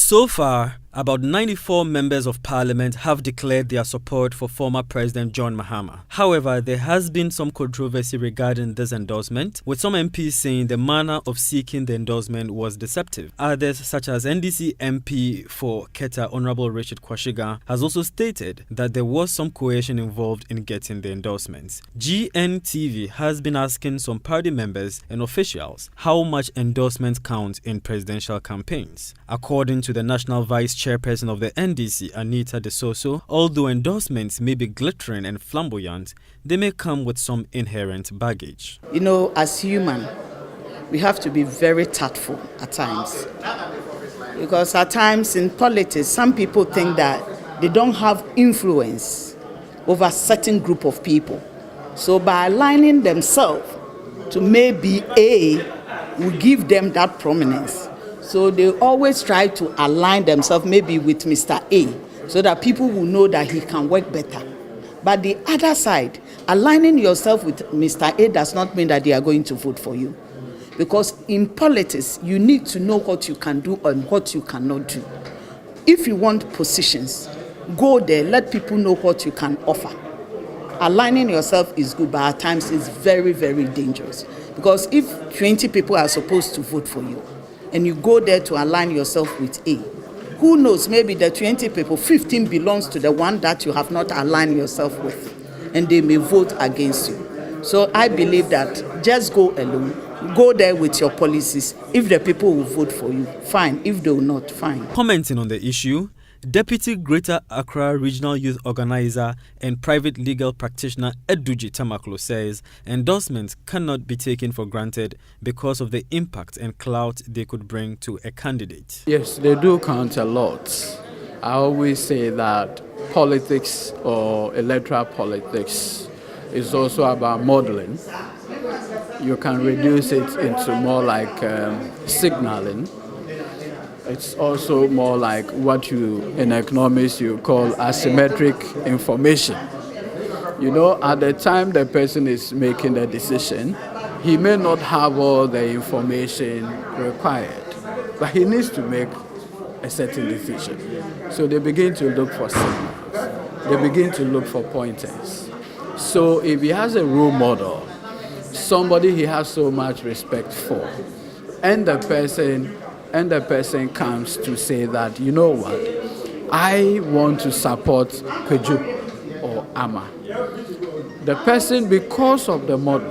So far, about 94 members of parliament have declared their support for former President John Mahama. However, there has been some controversy regarding this endorsement, with some MPs saying the manner of seeking the endorsement was deceptive. Others, such as NDC MP for Keta, Honorable Richard Kwashiga, has also stated that there was some coercion involved in getting the endorsements. GNTV has been asking some party members and officials how much endorsements count in presidential campaigns. According to the National Vice Chairperson of the NDC, Anita De Soso, although endorsements may be glittering and flamboyant, they may come with some inherent baggage. You know, as human, we have to be very tactful at times. Because at times in politics, some people think that they don't have influence over a certain group of people. So by aligning themselves to maybe A, will give them that prominence. So they always try to align themselves maybe with Mr. A so that people will know that he can work better. But the other side, aligning yourself with Mr. A does not mean that they are going to vote for you. Because in politics, you need to know what you can do and what you cannot do. If you want positions, go there, let people know what you can offer. Aligning yourself is good, but at times it's very, very dangerous. Because if 20 people are supposed to vote for you, and you go there to align yourself with A, who knows, maybe the 20 people, 15 belongs to the one that you have not aligned yourself with, and they may vote against you. So I believe that just go alone, go there with your policies. If the people will vote for you, fine. If they will not, fine. Commenting on the issue, Deputy Greater Accra Regional Youth Organizer and private legal practitioner Eduji Tamaklo says endorsements cannot be taken for granted because of the impact and clout they could bring to a candidate. Yes, they do count a lot. I always say that politics or electoral politics is also about modeling. You can reduce it into more like signaling. It's also more like what you, in economics, you call asymmetric information. You know, at the time the person is making the decision, he may not have all the information required, but he needs to make a certain decision. So they begin to look for signals. They begin to look for pointers. So if he has a role model, somebody he has so much respect for, and the person comes to say that, you know what, I want to support Kweju or Ama. The person, because of the model,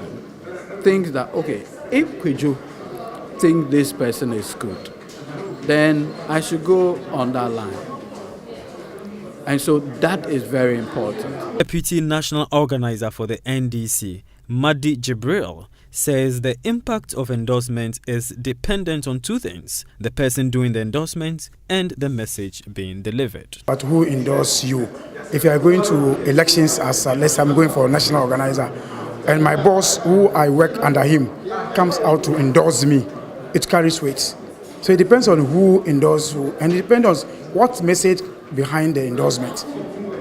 thinks that, okay, if Kweju thinks this person is good, then I should go on that line. And so that is very important. Deputy National Organizer for the NDC, Madi Jibril, says the impact of endorsement is dependent on two things: the person doing the endorsement and the message being delivered. But who endorse you? If you are going to elections as let's say I'm going for a national organizer, and my boss, who I work under him, comes out to endorse me, it carries weight. So it depends on who endorses who, and it depends on what message behind the endorsement.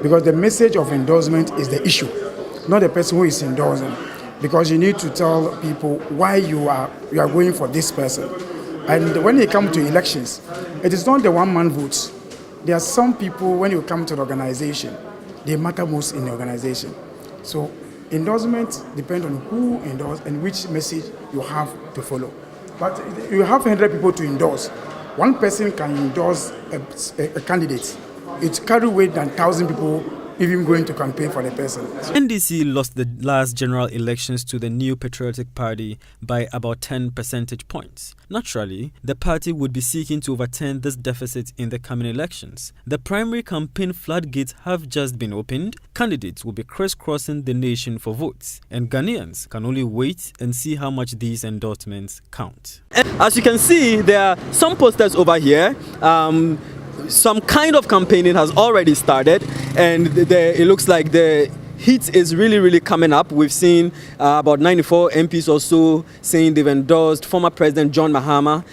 Because the message of endorsement is the issue, not the person who is endorsing. Because you need to tell people why you are going for this person. And when you come to elections, it is not the one-man votes. There are some people, when you come to the organization, they matter most in the organization. So endorsement depends on who endorse and which message you have to follow. But you have 100 people to endorse. One person can endorse a candidate. It carries weight than 1,000 people even going to campaign for the person. NDC lost the last general elections to the New Patriotic Party by about 10 percentage points. Naturally, the party would be seeking to overturn this deficit in the coming elections. The primary campaign floodgates have just been opened. Candidates will be crisscrossing the nation for votes, and Ghanaians can only wait and see how much these endorsements count. As you can see, there are some posters over here. Some kind of campaigning has already started, and it looks like the heat is really coming up. We've seen about 94 MPs or so saying they've endorsed former President John Mahama.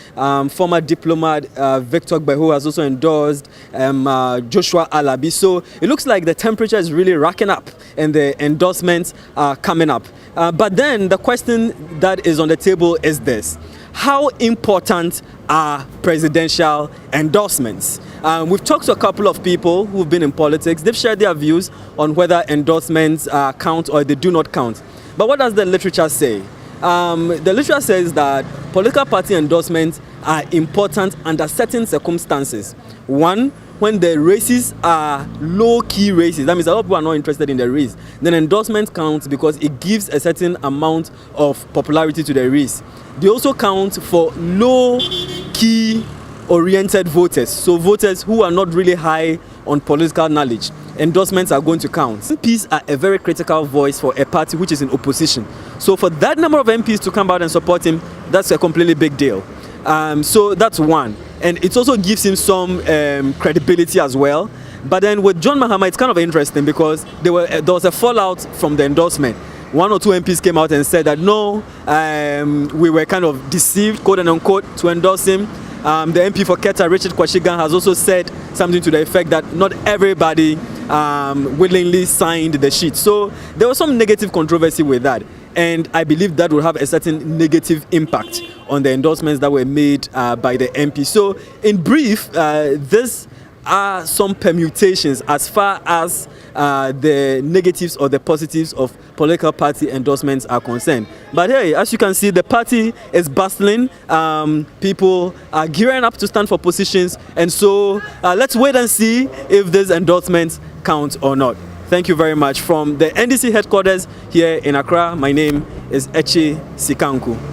Former diplomat Victor Gbeho has also endorsed Joshua Alabi. So it looks like the temperature is really racking up and the endorsements are coming up. But then the question that is on the table is this: how important are presidential endorsements? We've talked to a couple of people who've been in politics. They've shared their views on whether endorsements count or they do not count. But what does the literature say? The literature says that political party endorsements are important under certain circumstances. One, when the races are low-key races, that means a lot of people are not interested in the race, then endorsement counts because it gives a certain amount of popularity to the race. They also count for low-key oriented voters, so voters who are not really high on political knowledge. Endorsements are going to count. MPs are a very critical voice for a party which is in opposition. So for that number of MPs to come out and support him, that's a completely big deal. So that's one. And it also gives him some credibility as well. But then with John Mahama, it's kind of interesting because there was a fallout from the endorsement. One or two MPs came out and said that no, we were kind of deceived, quote and unquote, to endorse him. The MP for Keta, Richard Kwashigan, has also said something to the effect that not everybody willingly signed the sheet. So there was some negative controversy with that. And I believe that will have a certain negative impact on the endorsements that were made by the MP. So in brief, this are some permutations as far as the negatives or the positives of political party endorsements are concerned. But hey, as you can see, the party is bustling. People are gearing up to stand for positions. And so let's wait and see if these endorsements count or not. Thank you very much. From the NDC headquarters here in Accra, my name is Echi Sikanku.